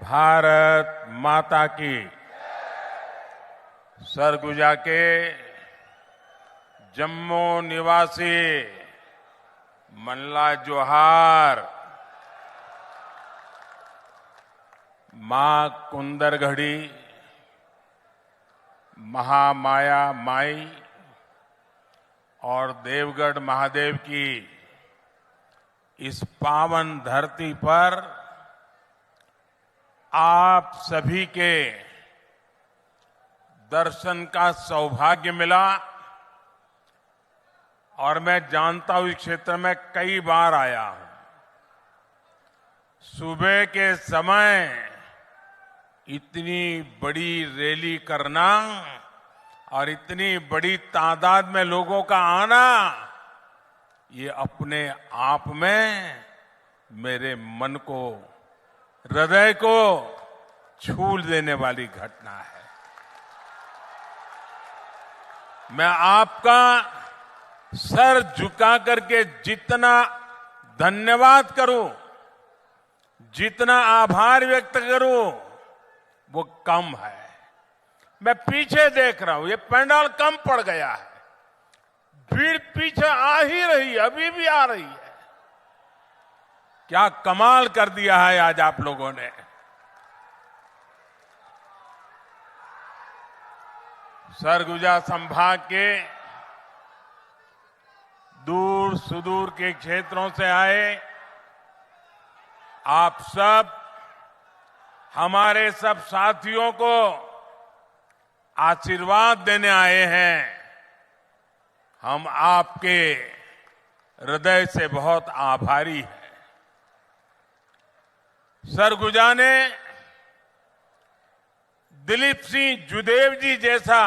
भारत माता की। सरगुजा के जम्मू निवासी मल्ला जोहार, मां कुंदरघड़ी, महामाया माई और देवगढ़ महादेव की इस पावन धरती पर आप सभी के दर्शन का सौभाग्य मिला और मैं जानता हूं इस क्षेत्र में कई बार आया हूं। सुबह के समय इतनी बड़ी रैली करना और इतनी बड़ी तादाद में लोगों का आना, ये अपने आप में मेरे मन को, हृदय को छू देने वाली घटना है। मैं आपका सर झुका करके जितना धन्यवाद करूं, जितना आभार व्यक्त करूं, वो कम है। मैं पीछे देख रहा हूं, ये पंडाल कम पड़ गया है। भीड़ पीछे आ ही रही है, अभी भी आ रही है। क्या कमाल कर दिया है आज आप लोगों ने। सरगुजा संभाग के दूर सुदूर के क्षेत्रों से आए आप सब हमारे सब साथियों को आशीर्वाद देने आए हैं। हम आपके हृदय से बहुत आभारी हैं। सरगुजा ने दिलीप सिंह जुदेव जी जैसा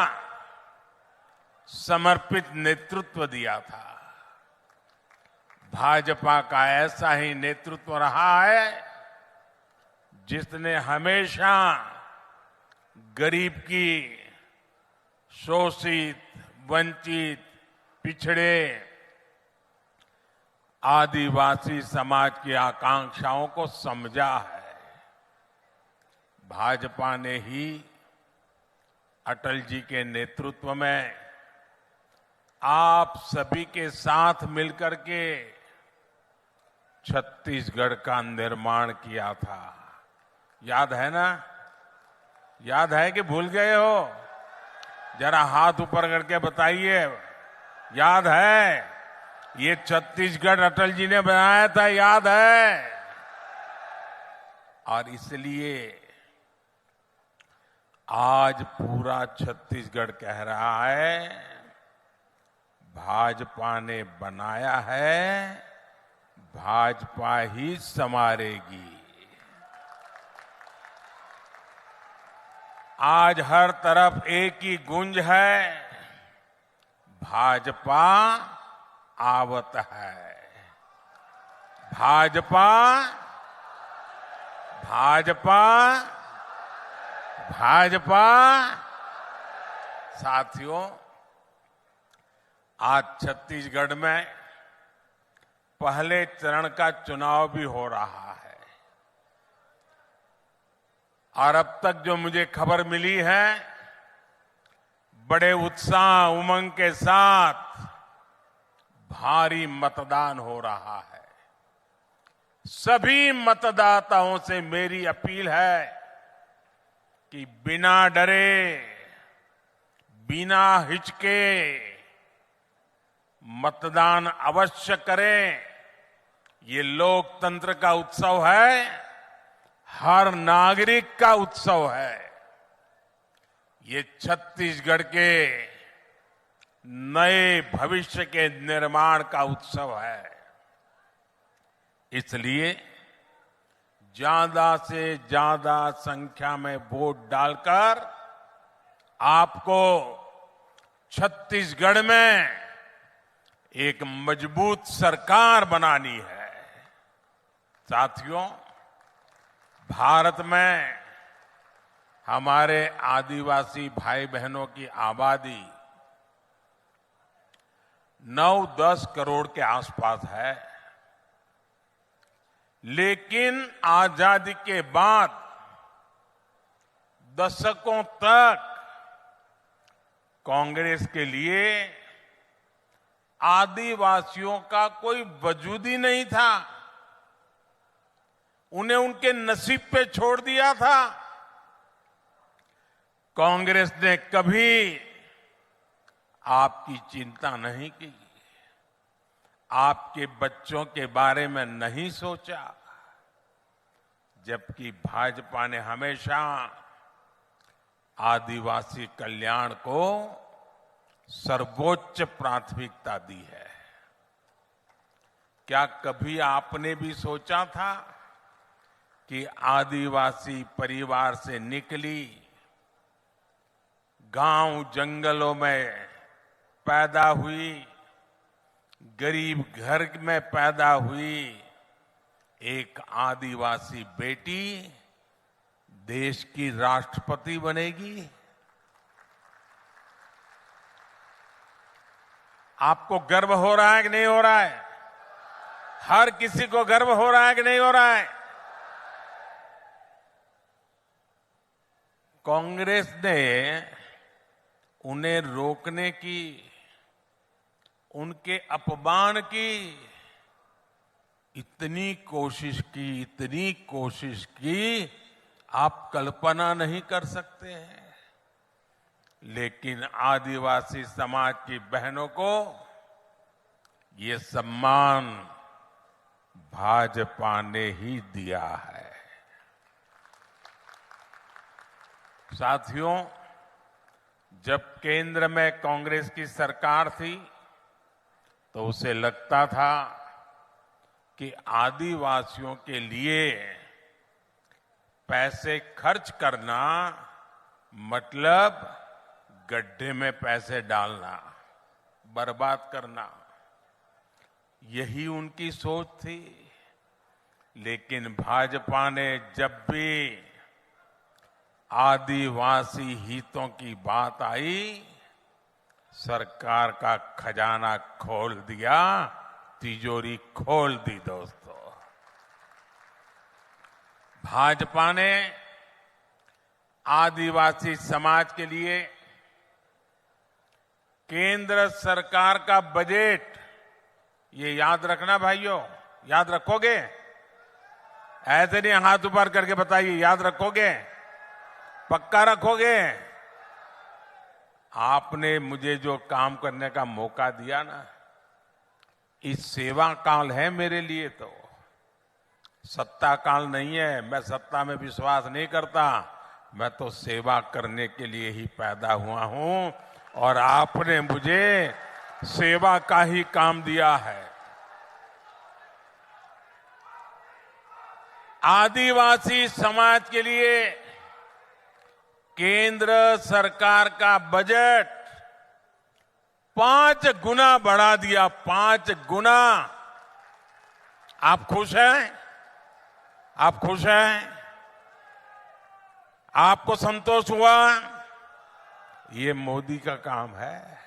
समर्पित नेतृत्व दिया था। भाजपा का ऐसा ही नेतृत्व रहा है जिसने हमेशा गरीब की, शोषित, वंचित, पिछड़े, आदिवासी समाज की आकांक्षाओं को समझा है। भाजपा ने ही अटल जी के नेतृत्व में आप सभी के साथ मिलकर के छत्तीसगढ़ का निर्माण किया था। याद है ना? याद है कि भूल गए हो? जरा हाथ ऊपर करके बताइए, याद है? ये छत्तीसगढ़ अटल जी ने बनाया था, याद है? और इसलिए आज पूरा छत्तीसगढ़ कह रहा है, भाजपा ने बनाया है, भाजपा ही संवारेगी। आज हर तरफ एक ही गूंज है, भाजपा आवत है। भाजपा, भाजपा, भाजपा। साथियों, आज छत्तीसगढ़ में पहले चरण का चुनाव भी हो रहा है और अब तक जो मुझे खबर मिली है, बड़े उत्साह उमंग के साथ भारी मतदान हो रहा है। सभी मतदाताओं से मेरी अपील है कि बिना डरे, बिना हिचके मतदान अवश्य करें। ये लोकतंत्र का उत्सव है, हर नागरिक का उत्सव है। ये छत्तीसगढ़ के नए भविष्य के निर्माण का उत्सव है। इसलिए ज्यादा से ज्यादा संख्या में वोट डालकर आपको छत्तीसगढ़ में एक मजबूत सरकार बनानी है। साथियों, भारत में हमारे आदिवासी भाई बहनों की आबादी 9-10 करोड़ के आसपास है। लेकिन आजादी के बाद दशकों तक कांग्रेस के लिए आदिवासियों का कोई वजूद ही नहीं था। उन्हें उनके नसीब पे छोड़ दिया था। कांग्रेस ने कभी आपकी चिंता नहीं की, आपके बच्चों के बारे में नहीं सोचा, जबकि भाजपा ने हमेशा आदिवासी कल्याण को सर्वोच्च प्राथमिकता दी है। क्या कभी आपने भी सोचा था कि आदिवासी परिवार से निकली, गांव जंगलों में पैदा हुई, गरीब घर में पैदा हुई एक आदिवासी बेटी देश की राष्ट्रपति बनेगी? आपको गर्व हो रहा है कि नहीं हो रहा है? हर किसी को गर्व हो रहा है कि नहीं हो रहा है? कांग्रेस ने उन्हें रोकने की, उनके अपमान की इतनी कोशिश की आप कल्पना नहीं कर सकते हैं। लेकिन आदिवासी समाज की बहनों को ये सम्मान भाजपा ने ही दिया है। साथियों, जब केंद्र में कांग्रेस की सरकार थी तो उसे लगता था कि आदिवासियों के लिए पैसे खर्च करना मतलब गड्ढे में पैसे डालना, बर्बाद करना, यही उनकी सोच थी। लेकिन भाजपा ने जब भी आदिवासी हितों की बात आई, सरकार का खजाना खोल दिया, तिजोरी खोल दी। दोस्तों, भाजपा ने आदिवासी समाज के लिए केंद्र सरकार का बजट, ये याद रखना भाइयों, याद रखोगे? ऐसे नहीं हाथ ऊपर करके बताइए, याद रखोगे? पक्का रखोगे? आपने मुझे जो काम करने का मौका दिया ना, इस सेवा काल है मेरे लिए, तो सत्ता काल नहीं है। मैं सत्ता में विश्वास नहीं करता, मैं तो सेवा करने के लिए ही पैदा हुआ हूं और आपने मुझे सेवा का ही काम दिया है। आदिवासी समाज के लिए केंद्र सरकार का बजट 5 गुना बढ़ा दिया, 5 गुना। आप खुश हैं? आप खुश हैं? आपको संतोष हुआ? ये मोदी का काम है।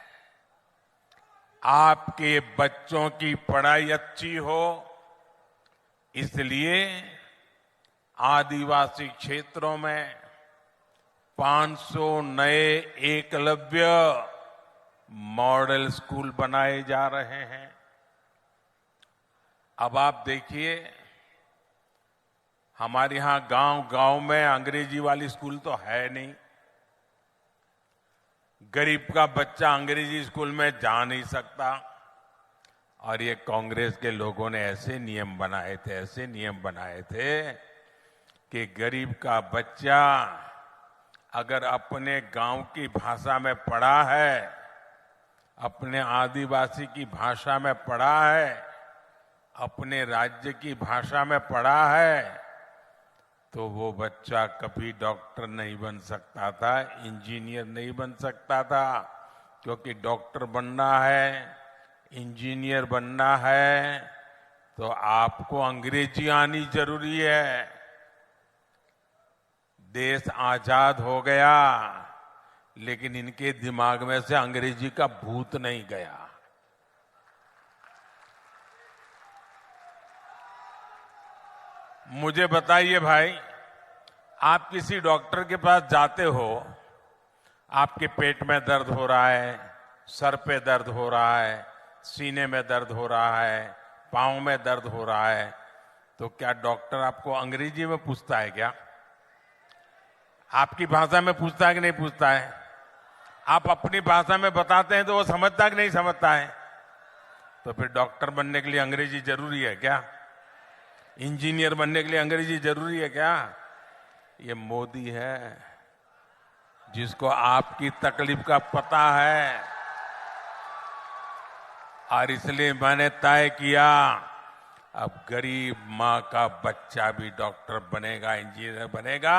आपके बच्चों की पढ़ाई अच्छी हो, इसलिए आदिवासी क्षेत्रों में 500 नए एकलव्य मॉडल स्कूल बनाए जा रहे हैं। अब आप देखिए, हमारे यहां गांव-गांव में अंग्रेजी वाली स्कूल तो है नहीं। गरीब का बच्चा अंग्रेजी स्कूल में जा नहीं सकता। और ये कांग्रेस के लोगों ने ऐसे नियम बनाए थे कि गरीब का बच्चा अगर अपने गांव की भाषा में पढ़ा है, अपने आदिवासी की भाषा में पढ़ा है, अपने राज्य की भाषा में पढ़ा है, तो वो बच्चा कभी डॉक्टर नहीं बन सकता था, इंजीनियर नहीं बन सकता था। क्योंकि डॉक्टर बनना है, इंजीनियर बनना है, तो आपको अंग्रेजी आनी जरूरी है। देश आजाद हो गया, लेकिन इनके दिमाग में से अंग्रेजी का भूत नहीं गया। मुझे बताइए भाई, आप किसी डॉक्टर के पास जाते हो, आपके पेट में दर्द हो रहा है, सर पे दर्द हो रहा है, सीने में दर्द हो रहा है, पांव में दर्द हो रहा है, तो क्या डॉक्टर आपको अंग्रेजी में पूछता है क्या? आपकी भाषा में पूछता है कि नहीं पूछता है? आप अपनी भाषा में बताते हैं तो वो समझता कि नहीं समझता है? तो फिर डॉक्टर बनने के लिए अंग्रेजी जरूरी है क्या? इंजीनियर बनने के लिए अंग्रेजी जरूरी है क्या? ये मोदी है जिसको आपकी तकलीफ का पता है, और इसलिए मैंने तय किया अब गरीब मां का बच्चा भी डॉक्टर बनेगा, इंजीनियर बनेगा।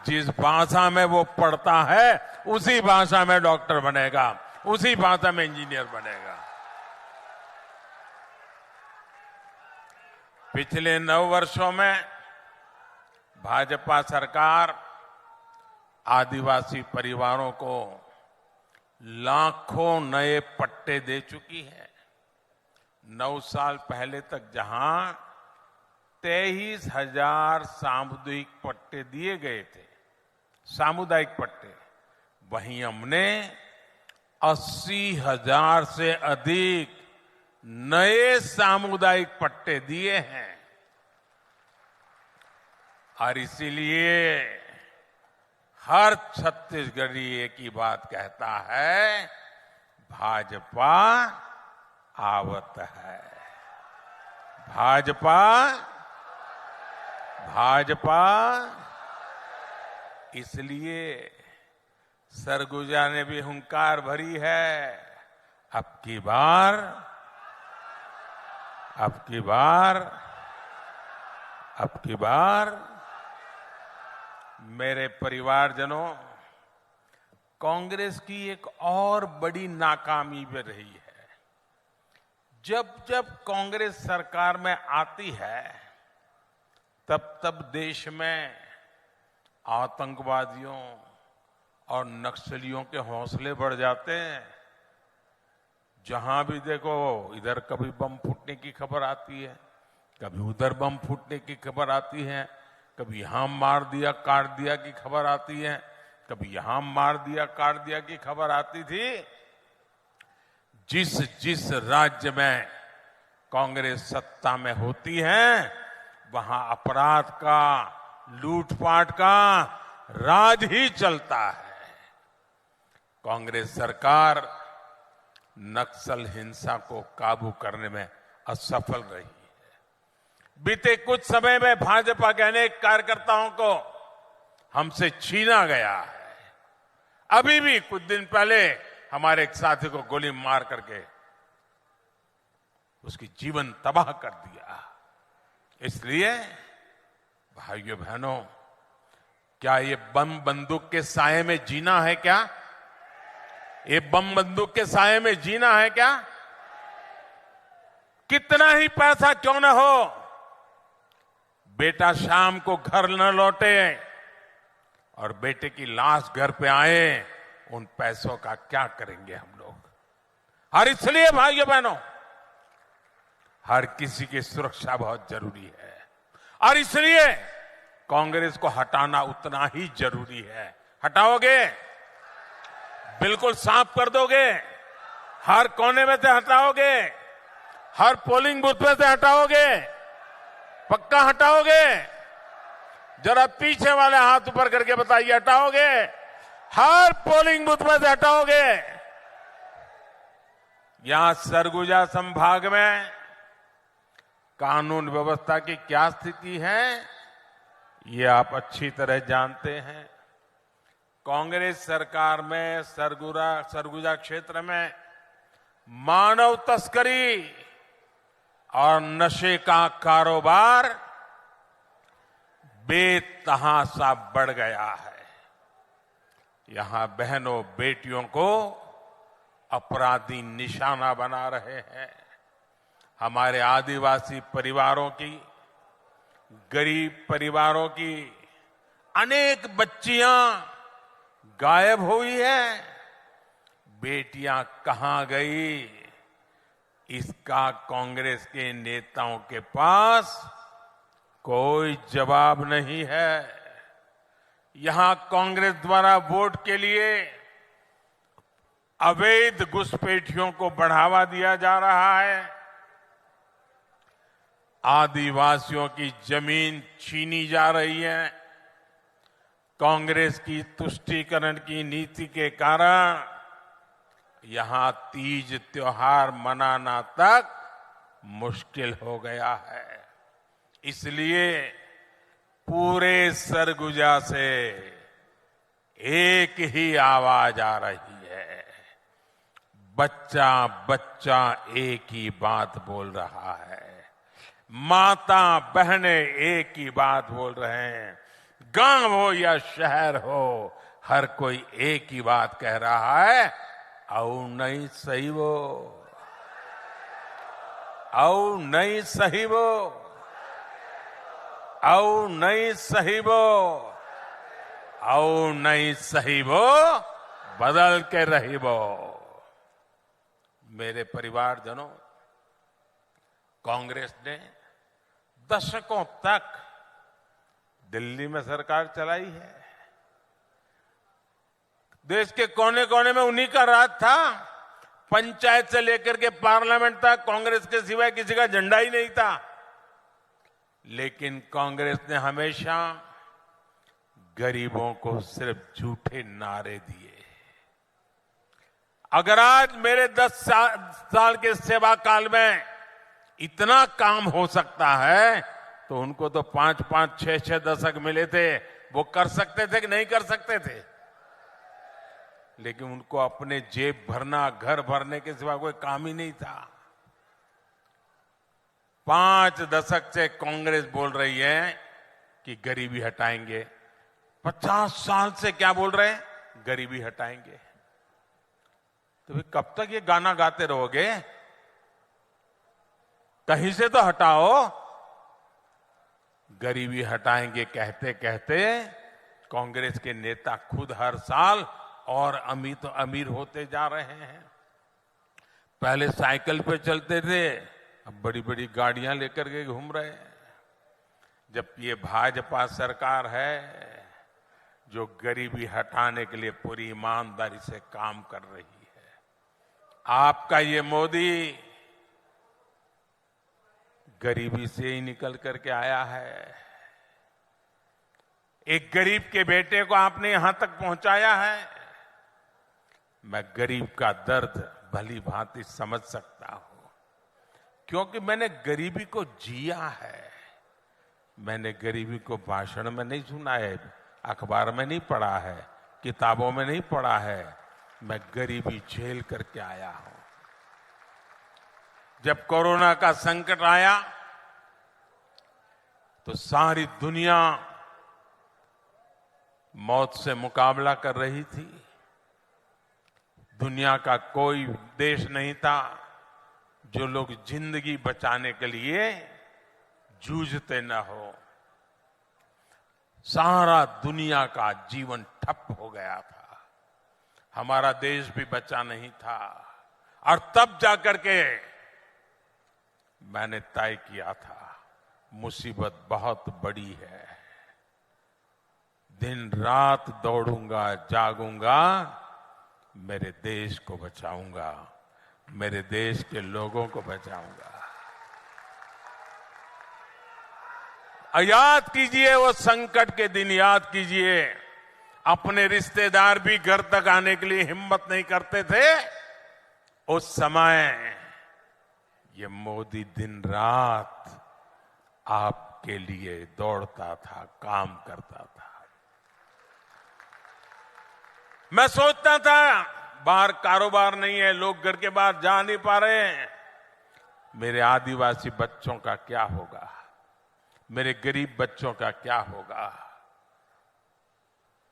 जिस भाषा में वो पढ़ता है उसी भाषा में डॉक्टर बनेगा, उसी भाषा में इंजीनियर बनेगा। पिछले 9 वर्षों में भाजपा सरकार आदिवासी परिवारों को लाखों नए पट्टे दे चुकी है। 9 साल पहले तक जहां 23,000 सामुदायिक पट्टे दिए गए थे, सामुदायिक पट्टे, वहीं हमने 80,000 से अधिक नए सामुदायिक पट्टे दिए हैं। और इसीलिए हर छत्तीसगढ़ी एक ही बात कहता है, भाजपा आवत है, भाजपा, भाजपा। इसलिए सरगुजा ने भी हुंकार भरी है, अब की बार, अब की बार, अब की बार मेरे परिवारजनों, कांग्रेस की एक और बड़ी नाकामी भी रही है। जब जब कांग्रेस सरकार में आती है तब तब देश में आतंकवादियों और नक्सलियों के हौसले बढ़ जाते हैं। जहां भी देखो इधर कभी बम फूटने की खबर आती है, कभी उधर बम फूटने की खबर आती है, कभी यहां मार दिया काट दिया की खबर आती है, कभी यहां मार दिया काट दिया की खबर आती थी। जिस जिस राज्य में कांग्रेस सत्ता में होती है वहां अपराध का, लूटपाट का राज ही चलता है। कांग्रेस सरकार नक्सल हिंसा को काबू करने में असफल रही है। बीते कुछ समय में भाजपा के अनेक कार्यकर्ताओं को हमसे छीना गया है। अभी भी कुछ दिन पहले हमारे एक साथी को गोली मार करके उसकी जीवन तबाह कर दिया। इसलिए भाइयों बहनों, क्या ये बम बंदूक के साए में जीना है क्या? ये बम बंदूक के साए में जीना है क्या? कितना ही पैसा क्यों न हो, बेटा शाम को घर न लौटे और बेटे की लाश घर पे आए, उन पैसों का क्या करेंगे हम लोग? और इसलिए भाइयों बहनों, हर किसी की सुरक्षा बहुत जरूरी है, और इसलिए कांग्रेस को हटाना उतना ही जरूरी है। हटाओगे? बिल्कुल साफ कर दोगे? हर कोने में से हटाओगे? हर पोलिंग बूथ में से हटाओगे? पक्का हटाओगे? जरा पीछे वाले हाथ ऊपर करके बताइए, हटाओगे? हर पोलिंग बूथ में से हटाओगे? यहां सरगुजा संभाग में कानून व्यवस्था की क्या स्थिति है, ये आप अच्छी तरह जानते हैं। कांग्रेस सरकार में सरगुजा क्षेत्र में मानव तस्करी और नशे का कारोबार बेतहाशा बढ़ गया है। यहां बहनों बेटियों को अपराधी निशाना बना रहे हैं। हमारे आदिवासी परिवारों की, गरीब परिवारों की अनेक बच्चियां गायब हुई हैं। बेटियां कहां गई, इसका कांग्रेस के नेताओं के पास कोई जवाब नहीं है। यहां कांग्रेस द्वारा वोट के लिए अवैध घुसपैठियों को बढ़ावा दिया जा रहा है, आदिवासियों की जमीन छीनी जा रही है। कांग्रेस की तुष्टीकरण की नीति के कारण यहां तीज त्योहार मनाना तक मुश्किल हो गया है। इसलिए पूरे सरगुजा से एक ही आवाज आ रही है, बच्चा बच्चा एक ही बात बोल रहा है, माता बहनें एक ही बात बोल रहे हैं, गांव हो या शहर हो, हर कोई एक ही बात कह रहा है, औ नहीं सही वो, औ नहीं सही वो, औ नहीं सही वो, औ नहीं सही वो, बदल के रही वो। मेरे परिवारजनों, कांग्रेस ने दशकों तक दिल्ली में सरकार चलाई है। देश के कोने कोने में उन्हीं का राज था। पंचायत से लेकर के पार्लियामेंट तक कांग्रेस के सिवाय किसी का झंडा ही नहीं था। लेकिन कांग्रेस ने हमेशा गरीबों को सिर्फ झूठे नारे दिए। अगर आज मेरे 10 साल के सेवा काल में इतना काम हो सकता है, तो उनको तो 5-5, 6-6 दशक मिले थे, वो कर सकते थे कि नहीं कर सकते थे? लेकिन उनको अपने जेब भरना, घर भरने के सिवा कोई काम ही नहीं था। 5 दशक से कांग्रेस बोल रही है कि गरीबी हटाएंगे। 50 साल से क्या बोल रहे हैं? गरीबी हटाएंगे। तो फिर कब तक ये गाना गाते रहोगे? कहीं से तो हटाओ। गरीबी हटाएंगे कहते कहते कांग्रेस के नेता खुद हर साल और अमीर होते जा रहे हैं। पहले साइकिल पे चलते थे, अब बड़ी बड़ी गाड़ियां लेकर के घूम रहे हैं। जब ये भाजपा सरकार है जो गरीबी हटाने के लिए पूरी ईमानदारी से काम कर रही है। आपका ये मोदी गरीबी से ही निकल करके आया है। एक गरीब के बेटे को आपने यहां तक पहुंचाया है। मैं गरीब का दर्द भली भांति समझ सकता हूं, क्योंकि मैंने गरीबी को जिया है। मैंने गरीबी को भाषण में नहीं सुना है, अखबार में नहीं पढ़ा है, किताबों में नहीं पढ़ा है। मैं गरीबी झेल करके आया हूं। जब कोरोना का संकट आया तो सारी दुनिया मौत से मुकाबला कर रही थी। दुनिया का कोई देश नहीं था जो लोग जिंदगी बचाने के लिए जूझते न हो। सारा दुनिया का जीवन ठप हो गया था। हमारा देश भी बचा नहीं था। और तब जाकर के मैंने तय किया था, मुसीबत बहुत बड़ी है, दिन रात दौड़ूंगा, जागूंगा, मेरे देश को बचाऊंगा, मेरे देश के लोगों को बचाऊंगा। याद कीजिए वो संकट के दिन, याद कीजिए अपने रिश्तेदार भी घर तक आने के लिए हिम्मत नहीं करते थे। उस समय ये मोदी दिन रात आपके लिए दौड़ता था, काम करता था। मैं सोचता था बाहर कारोबार नहीं है, लोग घर के बाहर जा नहीं पा रहे हैं, मेरे आदिवासी बच्चों का क्या होगा, मेरे गरीब बच्चों का क्या होगा?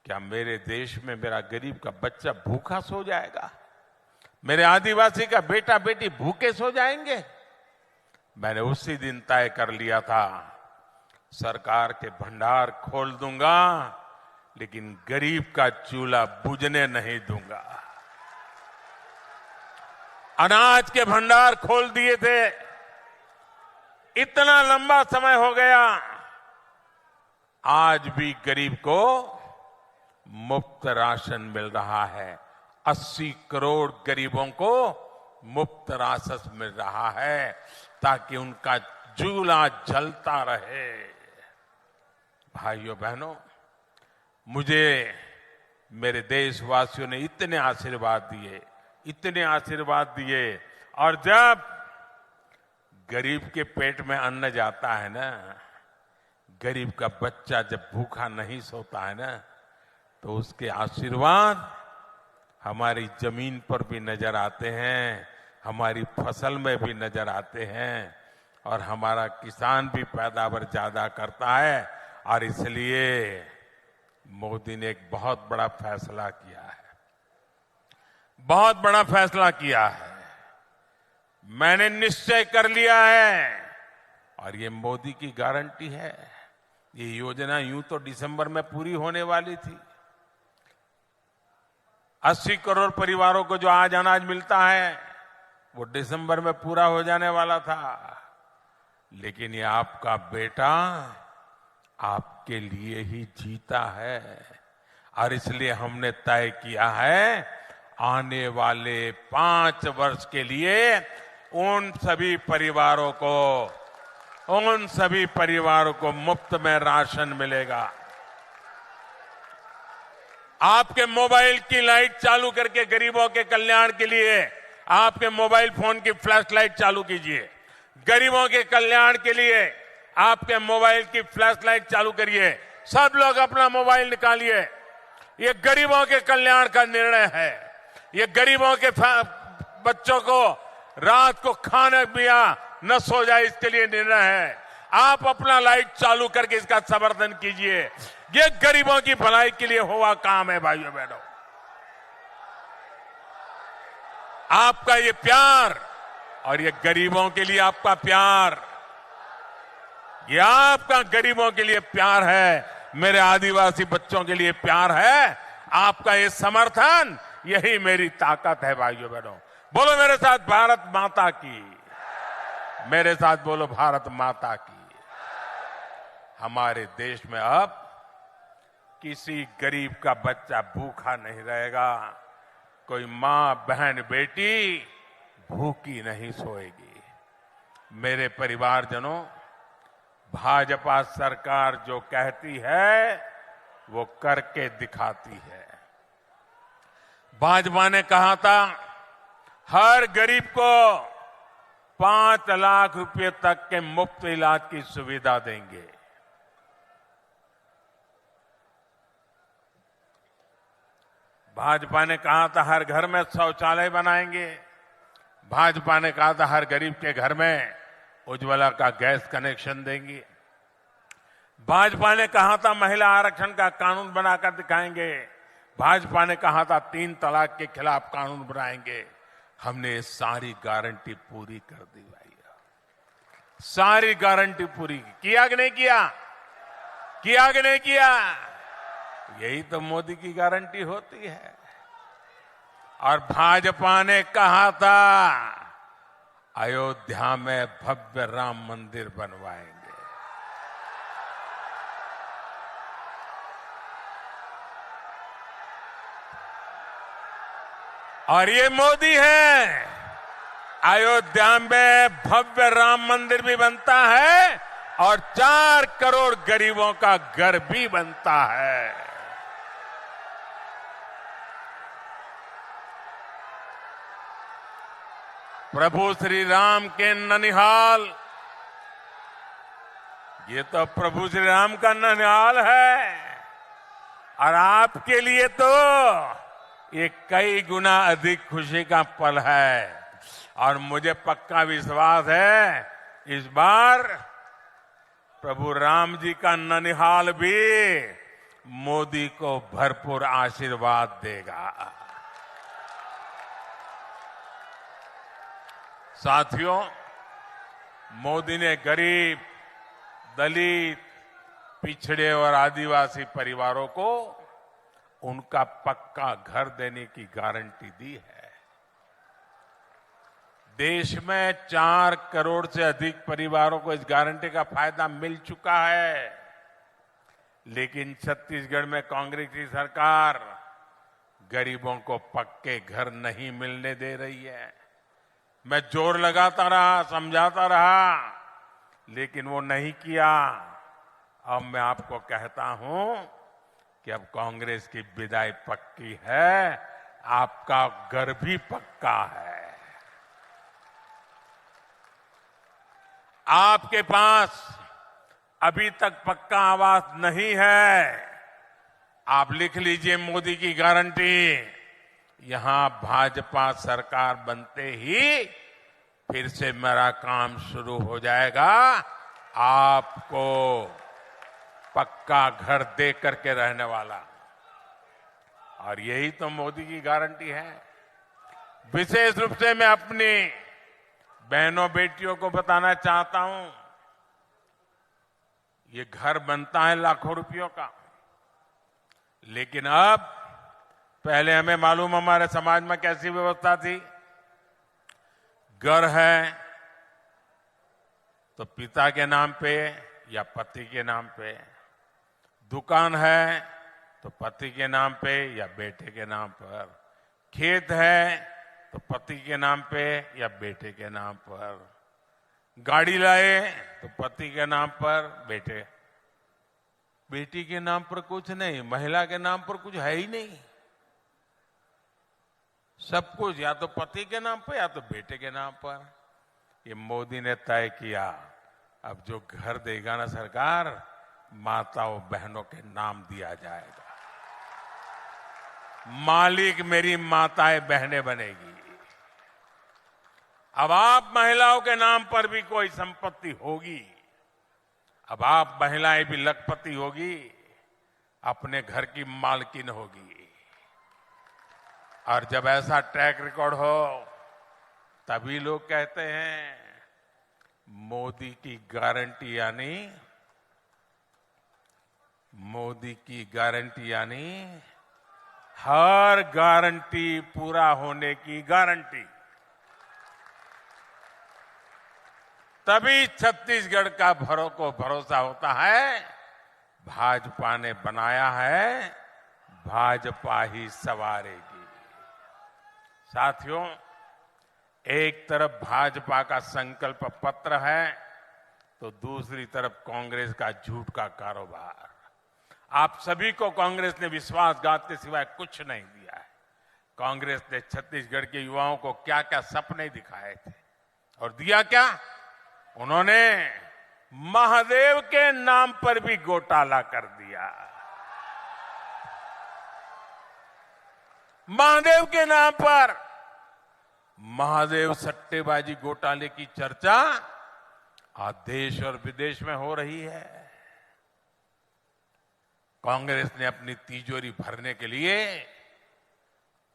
क्या मेरे देश में मेरा गरीब का बच्चा भूखा सो जाएगा? मेरे आदिवासी का बेटा बेटी भूखे सो जाएंगे? मैंने उसी दिन तय कर लिया था, सरकार के भंडार खोल दूंगा, लेकिन गरीब का चूल्हा बुझने नहीं दूंगा। अनाज के भंडार खोल दिए थे। इतना लंबा समय हो गया, आज भी गरीब को मुफ्त राशन मिल रहा है। 80 करोड़ गरीबों को मुफ्त राशन मिल रहा है ताकि उनका चूल्हा जलता रहे। भाइयों बहनों, मुझे मेरे देशवासियों ने इतने आशीर्वाद दिए, और जब गरीब के पेट में अन्न जाता है ना, गरीब का बच्चा जब भूखा नहीं सोता है ना, तो उसके आशीर्वाद हमारी जमीन पर भी नजर आते हैं, हमारी फसल में भी नजर आते हैं, और हमारा किसान भी पैदावार ज्यादा करता है। और इसलिए मोदी ने एक बहुत बड़ा फैसला किया है, बहुत बड़ा फैसला किया है। मैंने निश्चय कर लिया है, और ये मोदी की गारंटी है। ये योजना यूं तो दिसंबर में पूरी होने वाली थी। 80 करोड़ परिवारों को जो आज अनाज मिलता है वो दिसंबर में पूरा हो जाने वाला था, लेकिन ये आपका बेटा आपके लिए ही जीता है, और इसलिए हमने तय किया है आने वाले 5 वर्ष के लिए उन सभी परिवारों को मुफ्त में राशन मिलेगा। आपके मोबाइल की लाइट चालू करके गरीबों के कल्याण के लिए आपके मोबाइल फोन की फ्लैश लाइट चालू कीजिए। गरीबों के कल्याण के लिए आपके मोबाइल की फ्लैश लाइट चालू करिए। सब लोग अपना मोबाइल निकालिए। ये गरीबों के कल्याण का निर्णय है। ये गरीबों के बच्चों को रात को खाने पिया न सो जाए, इसके लिए निर्णय है। आप अपना लाइट चालू करके इसका समर्थन कीजिए। ये गरीबों की भलाई के लिए हुआ काम है। भाइयों बहनों, आपका ये प्यार और ये गरीबों के लिए आपका प्यार, ये आपका गरीबों के लिए प्यार है, मेरे आदिवासी बच्चों के लिए प्यार है। आपका ये समर्थन, यही मेरी ताकत है। भाइयों बहनों, बोलो मेरे साथ भारत माता की, मेरे साथ बोलो भारत माता की। हमारे देश में अब किसी गरीब का बच्चा भूखा नहीं रहेगा, कोई मां बहन बेटी भूखी नहीं सोएगी। मेरे परिवारजनों, भाजपा सरकार जो कहती है वो करके दिखाती है। भाजपा ने कहा था हर गरीब को 5 लाख रुपए तक के मुफ्त इलाज की सुविधा देंगे। भाजपा ने कहा था हर घर में शौचालय बनाएंगे। भाजपा ने कहा था हर गरीब के घर में उज्ज्वला का गैस कनेक्शन देंगे। भाजपा ने कहा था महिला आरक्षण का कानून बनाकर दिखाएंगे। भाजपा ने कहा था 3 तलाक के खिलाफ कानून बनाएंगे। हमने ये सारी गारंटी पूरी कर दी भैया, सारी गारंटी पूरी किया कि नहीं किया? किया कि नहीं किया? यही तो मोदी की गारंटी होती है। और भाजपा ने कहा था अयोध्या में भव्य राम मंदिर बनवाएंगे। और ये मोदी है, अयोध्या में भव्य राम मंदिर भी बनता है और 4 करोड़ गरीबों का घर भी बनता है। प्रभु श्री राम के ननिहाल, ये तो प्रभु श्री राम का ननिहाल है, और आपके लिए तो ये कई गुना अधिक खुशी का पल है। और मुझे पक्का विश्वास है इस बार प्रभु राम जी का ननिहाल भी मोदी को भरपूर आशीर्वाद देगा। साथियों, मोदी ने गरीब, दलित, पिछड़े और आदिवासी परिवारों को उनका पक्का घर देने की गारंटी दी है। देश में 4 करोड़ से अधिक परिवारों को इस गारंटी का फायदा मिल चुका है। लेकिन छत्तीसगढ़ में कांग्रेस की सरकार गरीबों को पक्के घर नहीं मिलने दे रही है। मैं जोर लगाता रहा, समझाता रहा, लेकिन वो नहीं किया। अब मैं आपको कहता हूं कि अब कांग्रेस की विदाई पक्की है, आपका घर भी पक्का है। आपके पास अभी तक पक्का आवास नहीं है, आप लिख लीजिए मोदी की गारंटी। यहां भाजपा सरकार बनते ही फिर से मेरा काम शुरू हो जाएगा, आपको पक्का घर दे करके रहने वाला। और यही तो मोदी की गारंटी है। विशेष रूप से मैं अपनी बहनों बेटियों को बताना चाहता हूं, ये घर बनता है लाखों रुपयों का, लेकिन अब पहले हमें मालूम हमारे समाज में कैसी व्यवस्था थी। घर है तो पिता के नाम पे या पति के नाम पे, दुकान है तो पति के नाम पे या बेटे के नाम पर, खेत है तो पति के नाम पे या बेटे के नाम पर, गाड़ी लाए तो पति के नाम पर, बेटी के नाम पर कुछ नहीं, महिला के नाम पर कुछ है ही नहीं। सब कुछ या तो पति के नाम पर या तो बेटे के नाम पर। ये मोदी ने तय किया, अब जो घर देगा ना सरकार, माताओं बहनों के नाम दिया जाएगा। मालिक मेरी माताएं बहनें बनेगी। अब आप महिलाओं के नाम पर भी कोई संपत्ति होगी, अब आप महिलाएं भी लखपति होगी, अपने घर की मालकिन होगी। और जब ऐसा ट्रैक रिकॉर्ड हो तभी लोग कहते हैं मोदी की गारंटी यानी हर गारंटी पूरा होने की गारंटी। तभी छत्तीसगढ़ का भरोसा होता है, भाजपा ने बनाया है, भाजपा ही संवारेगी। साथियों, एक तरफ भाजपा का संकल्प पत्र है तो दूसरी तरफ कांग्रेस का झूठ का कारोबार। आप सभी को कांग्रेस ने विश्वासघात के सिवाय कुछ नहीं दिया है। कांग्रेस ने छत्तीसगढ़ के युवाओं को क्या क्या सपने दिखाए थे और दिया क्या? उन्होंने महादेव के नाम पर भी घोटाला कर दिया। महादेव के नाम पर महादेव सट्टेबाजी घोटाले की चर्चा आज देश और विदेश में हो रही है। कांग्रेस ने अपनी तिजोरी भरने के लिए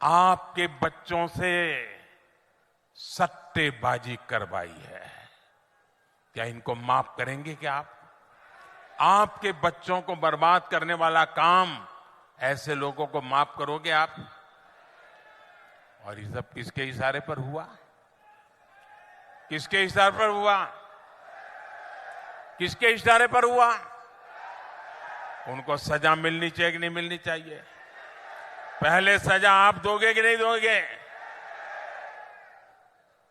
आपके बच्चों से सट्टेबाजी करवाई है। क्या इनको माफ करेंगे क्या आप? आपके बच्चों को बर्बाद करने वाला काम ऐसे लोगों को माफ करोगे आप? और ये सब किसके इशारे पर हुआ? किसके इशारे पर हुआ? किसके इशारे पर हुआ? उनको सजा मिलनी चाहिए कि नहीं मिलनी चाहिए? पहले सजा आप दोगे कि नहीं दोगे?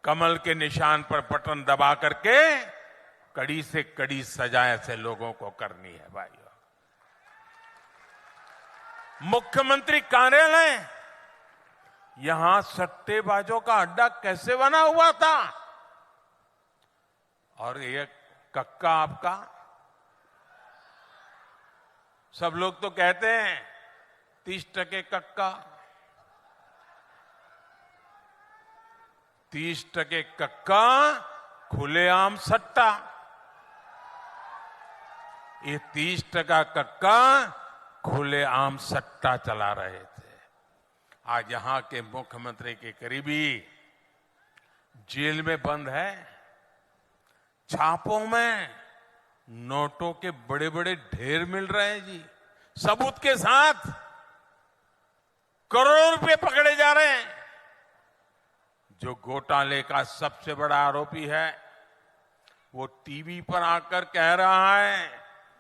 कमल के निशान पर बटन दबा करके कड़ी से कड़ी सजा ऐसे लोगों को करनी है भाइयों। मुख्यमंत्री कार्यालय, यहां सट्टेबाजों का अड्डा कैसे बना हुआ था? और ये कक्का आपका, सब लोग तो कहते हैं 30% कक्का, 30% कक्का, खुलेआम सट्टा। ये 30% कक्का खुलेआम सट्टा चला रहे थे। आज यहां के मुख्यमंत्री के करीबी जेल में बंद है। छापों में नोटों के बड़े बड़े ढेर मिल रहे हैं जी, सबूत के साथ करोड़ों रुपए पकड़े जा रहे हैं। जो घोटाले का सबसे बड़ा आरोपी है वो टीवी पर आकर कह रहा है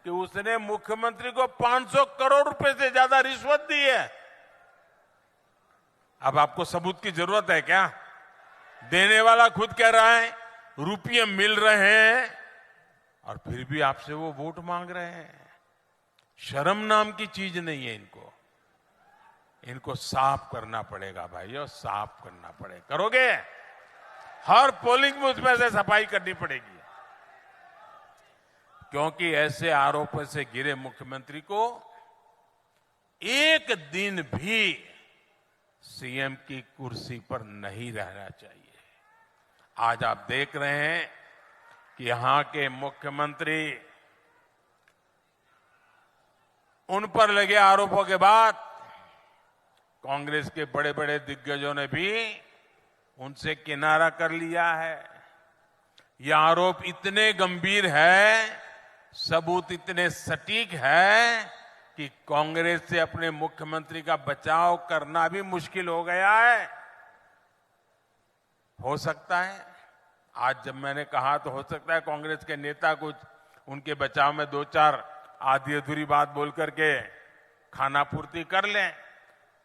कि उसने मुख्यमंत्री को 500 करोड़ रुपए से ज्यादा रिश्वत दी है। अब आपको सबूत की जरूरत है क्या? देने वाला खुद कह रहा है रुपये मिल रहे हैं और फिर भी आपसे वो वोट मांग रहे हैं। शर्म नाम की चीज नहीं है इनको साफ करना पड़ेगा भाइयों, साफ करना पड़ेगा। करोगे? हर पोलिंग बूथ में से सफाई करनी पड़ेगी, क्योंकि ऐसे आरोपों से घिरे मुख्यमंत्री को एक दिन भी सीएम की कुर्सी पर नहीं रहना चाहिए। आज आप देख रहे हैं कि यहां के मुख्यमंत्री, उन पर लगे आरोपों के बाद कांग्रेस के बड़े बड़े दिग्गजों ने भी उनसे किनारा कर लिया है। ये आरोप इतने गंभीर है, सबूत इतने सटीक है कि कांग्रेस से अपने मुख्यमंत्री का बचाव करना भी मुश्किल हो गया है। हो सकता है आज जब मैंने कहा तो हो सकता है कांग्रेस के नेता कुछ उनके बचाव में दो चार आधी अधूरी बात बोल करके खाना पूर्ति कर लें,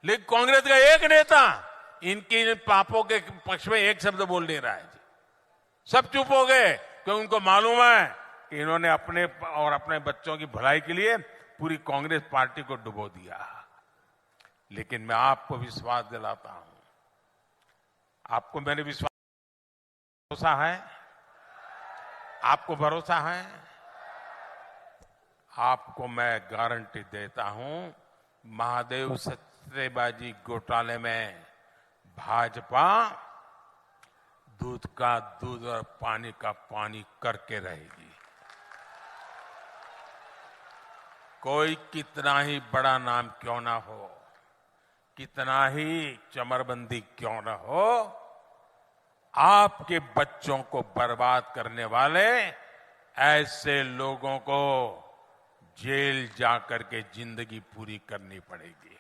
लेकिन कांग्रेस का एक नेता इनके पापों के पक्ष में एक शब्द बोल नहीं रहा है जी। सब चुप हो गए क्योंकि उनको मालूम है कि इन्होंने अपने और अपने बच्चों की भलाई के लिए पूरी कांग्रेस पार्टी को डुबो दिया। लेकिन मैं आपको विश्वास दिलाता हूं, आपको मैंने भरोसा है, आपको भरोसा है, आपको मैं गारंटी देता हूं, महादेव सट्टेबाजी घोटाले में भाजपा दूध का दूध और पानी का पानी करके रहेगी। कोई कितना ही बड़ा नाम क्यों ना हो, कितना ही चमरबंदी क्यों ना हो, आपके बच्चों को बर्बाद करने वाले ऐसे लोगों को जेल जाकर के जिंदगी पूरी करनी पड़ेगी।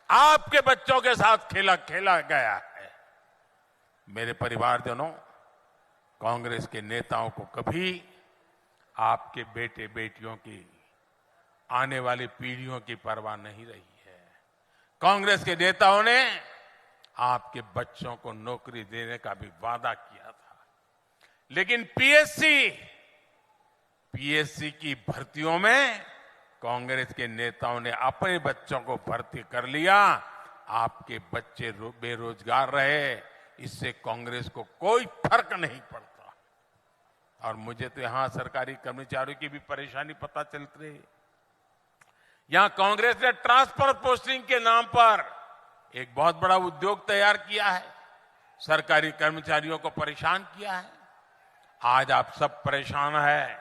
आपके बच्चों के साथ खेला गया है। मेरे परिवारजनों, कांग्रेस के नेताओं को कभी आपके बेटे बेटियों की, आने वाली पीढ़ियों की परवाह नहीं रही है। कांग्रेस के नेताओं ने आपके बच्चों को नौकरी देने का भी वादा किया था, लेकिन पीएससी की भर्तियों में कांग्रेस के नेताओं ने अपने बच्चों को भर्ती कर लिया। आपके बच्चे बेरोजगार रहे, इससे कांग्रेस को कोई फर्क नहीं पड़ता। और मुझे तो यहां सरकारी कर्मचारियों की भी परेशानी पता चलती रही। यहां कांग्रेस ने ट्रांसफर पोस्टिंग के नाम पर एक बहुत बड़ा उद्योग तैयार किया है, सरकारी कर्मचारियों को परेशान किया है। आज आप सब परेशान हैं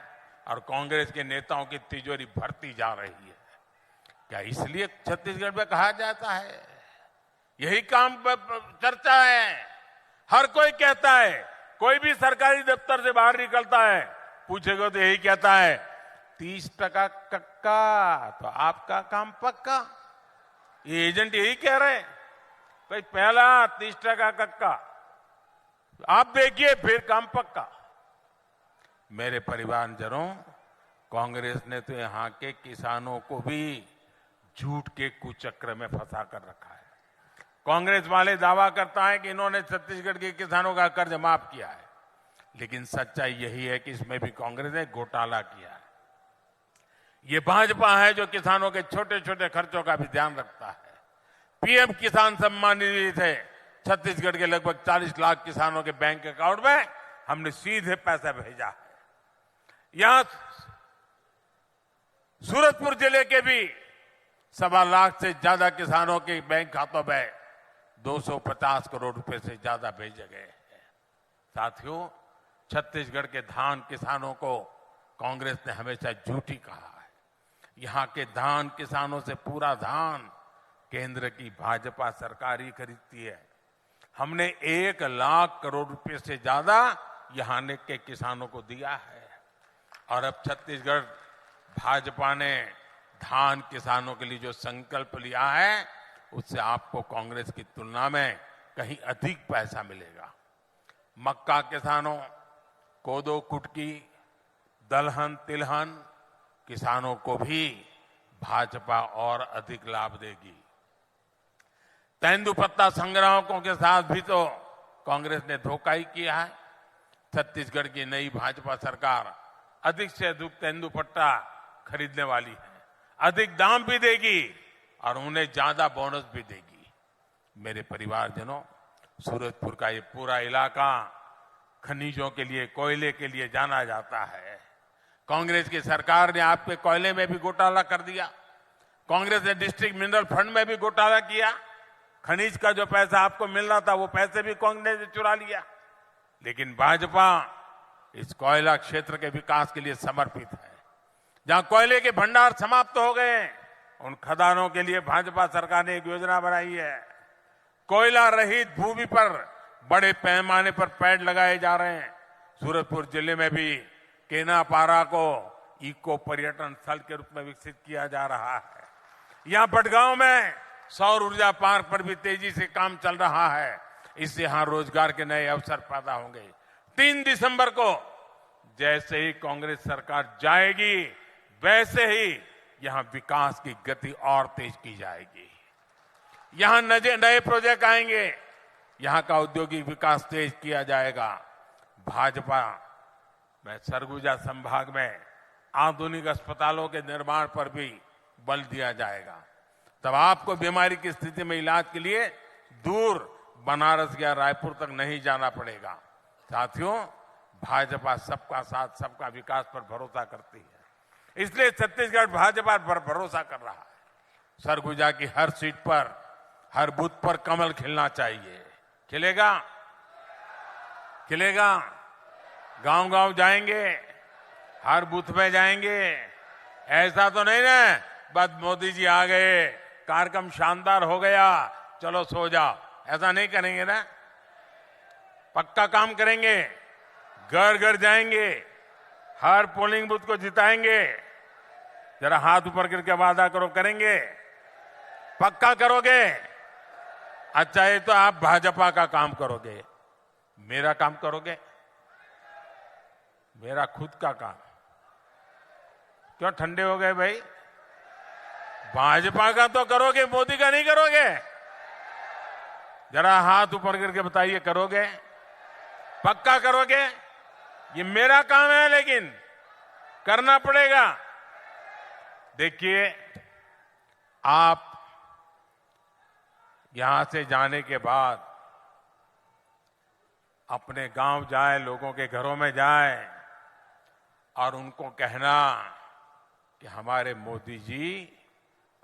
और कांग्रेस के नेताओं की तिजोरी भरती जा रही है। क्या इसलिए छत्तीसगढ़ में कहा जाता है? यही काम चर्चा है, हर कोई कहता है। कोई भी सरकारी दफ्तर से बाहर निकलता है, पूछेगा तो यही कहता है 30% कक्का, तो आपका काम पक्का। ये एजेंट यही कह रहे हैं, भाई पहला 30% कक्का, आप देखिए फिर काम पक्का। मेरे परिवारजनों, कांग्रेस ने तो यहां के किसानों को भी झूठ के कुचक्र में फंसा कर रखा है। कांग्रेस वाले दावा करता है कि इन्होंने छत्तीसगढ़ के किसानों का कर्ज माफ किया है, लेकिन सच्चाई यही है कि इसमें भी कांग्रेस ने घोटाला किया है। ये भाजपा है जो किसानों के छोटे छोटे खर्चों का भी ध्यान रखता है। पीएम किसान सम्मान निधि से छत्तीसगढ़ के लगभग 40 लाख किसानों के बैंक अकाउंट में हमने सीधे पैसा भेजा है। यहां सूरजपुर जिले के भी 1.25 लाख से ज्यादा किसानों के बैंक खातों में 250 करोड़ रुपए से ज्यादा भेजे गए हैं। साथियों, छत्तीसगढ़ के धान किसानों को कांग्रेस ने हमेशा झूठी कहा है। यहां के धान किसानों से पूरा धान केंद्र की भाजपा सरकार ही खरीदती है। हमने 1 लाख करोड़ रुपए से ज्यादा यहां के किसानों को दिया है। और अब छत्तीसगढ़ भाजपा ने धान किसानों के लिए जो संकल्प लिया है, उससे आपको कांग्रेस की तुलना में कहीं अधिक पैसा मिलेगा। मक्का किसानों, कोदो कुटकी, दलहन तिलहन किसानों को भी भाजपा और अधिक लाभ देगी। तेंदुपत्ता संग्राहकों के साथ भी तो कांग्रेस ने धोखा ही किया है। छत्तीसगढ़ की नई भाजपा सरकार अधिक से अधिक तेंदुपत्ता खरीदने वाली है, अधिक दाम भी देगी और उन्हें ज्यादा बोनस भी देगी। मेरे परिवारजनों, सूरजपुर का ये पूरा इलाका खनिजों के लिए, कोयले के लिए जाना जाता है। कांग्रेस की सरकार ने आपके कोयले में भी घोटाला कर दिया। कांग्रेस ने डिस्ट्रिक्ट मिनरल फंड में भी घोटाला किया। खनिज का जो पैसा आपको मिल रहा था वो पैसे भी कांग्रेस ने चुरा लिया। लेकिन भाजपा इस कोयला क्षेत्र के विकास के लिए समर्पित है। जहां कोयले के भंडार समाप्त हो गए, उन खदानों के लिए भाजपा सरकार ने एक योजना बनाई है। कोयला रहित भूमि पर बड़े पैमाने पर पेड़ लगाए जा रहे हैं। सूरजपुर जिले में भी केनापारा को इको पर्यटन स्थल के रूप में विकसित किया जा रहा है। यहां बटगांव में सौर ऊर्जा पार्क पर भी तेजी से काम चल रहा है। इससे यहां रोजगार के नए अवसर पैदा होंगे। 3 दिसंबर को जैसे ही कांग्रेस सरकार जाएगी, वैसे ही यहां विकास की गति और तेज की जाएगी। यहां नए प्रोजेक्ट आएंगे, यहां का औद्योगिक विकास तेज किया जाएगा। भाजपा में सरगुजा संभाग में आधुनिक अस्पतालों के निर्माण पर भी बल दिया जाएगा। तब आपको बीमारी की स्थिति में इलाज के लिए दूर बनारस या रायपुर तक नहीं जाना पड़ेगा। साथियों, भाजपा सबका साथ सबका विकास पर भरोसा करती है, इसलिए छत्तीसगढ़ भाजपा पर भरोसा कर रहा है। सरगुजा की हर सीट पर, हर बूथ पर कमल खिलना चाहिए। खिलेगा? खिलेगा? गांव-गांव जाएंगे, हर बूथ में जाएंगे। ऐसा तो नहीं ना बस मोदी जी आ गए, कार्यक्रम शानदार हो गया, चलो सो जाओ, ऐसा नहीं करेंगे ना। पक्का काम करेंगे, घर घर जाएंगे, हर पोलिंग बूथ को जिताएंगे। जरा हाथ ऊपर करके वादा करो, करेंगे? पक्का करोगे? अच्छा, ये तो आप भाजपा का काम करोगे, मेरा काम करोगे? मेरा खुद का काम। क्यों ठंडे हो गए भाई? भाजपा का तो करोगे, मोदी का नहीं करोगे? जरा हाथ ऊपर करके बताइए, करोगे? पक्का करोगे? ये मेरा काम है, लेकिन करना पड़ेगा। देखिए, आप यहां से जाने के बाद अपने गांव जाए, लोगों के घरों में जाए और उनको कहना कि हमारे मोदी जी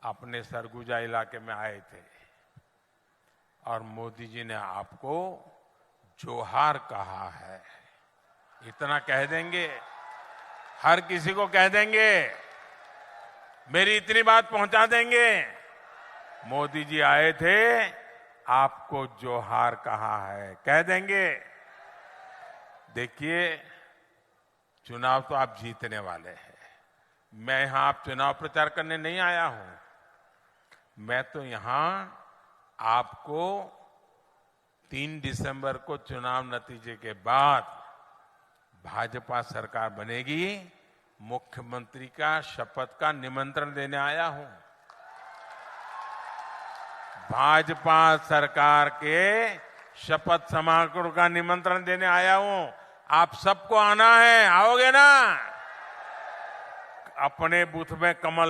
अपने सरगुजा इलाके में आए थे और मोदी जी ने आपको जोहार कहा है। इतना कह देंगे, हर किसी को कह देंगे, मेरी इतनी बात पहुंचा देंगे, मोदी जी आए थे, आपको जोहार कहा है, कह देंगे। देखिए, चुनाव तो आप जीतने वाले हैं। मैं यहां आप चुनाव प्रचार करने नहीं आया हूं। मैं तो यहां आपको 3 दिसंबर को चुनाव नतीजे के बाद भाजपा सरकार बनेगी, मुख्यमंत्री का शपथ का निमंत्रण देने आया हूं। भाजपा सरकार के शपथ समारोह का निमंत्रण देने आया हूं। आप सबको आना है, आओगे ना? अपने बूथ में कमल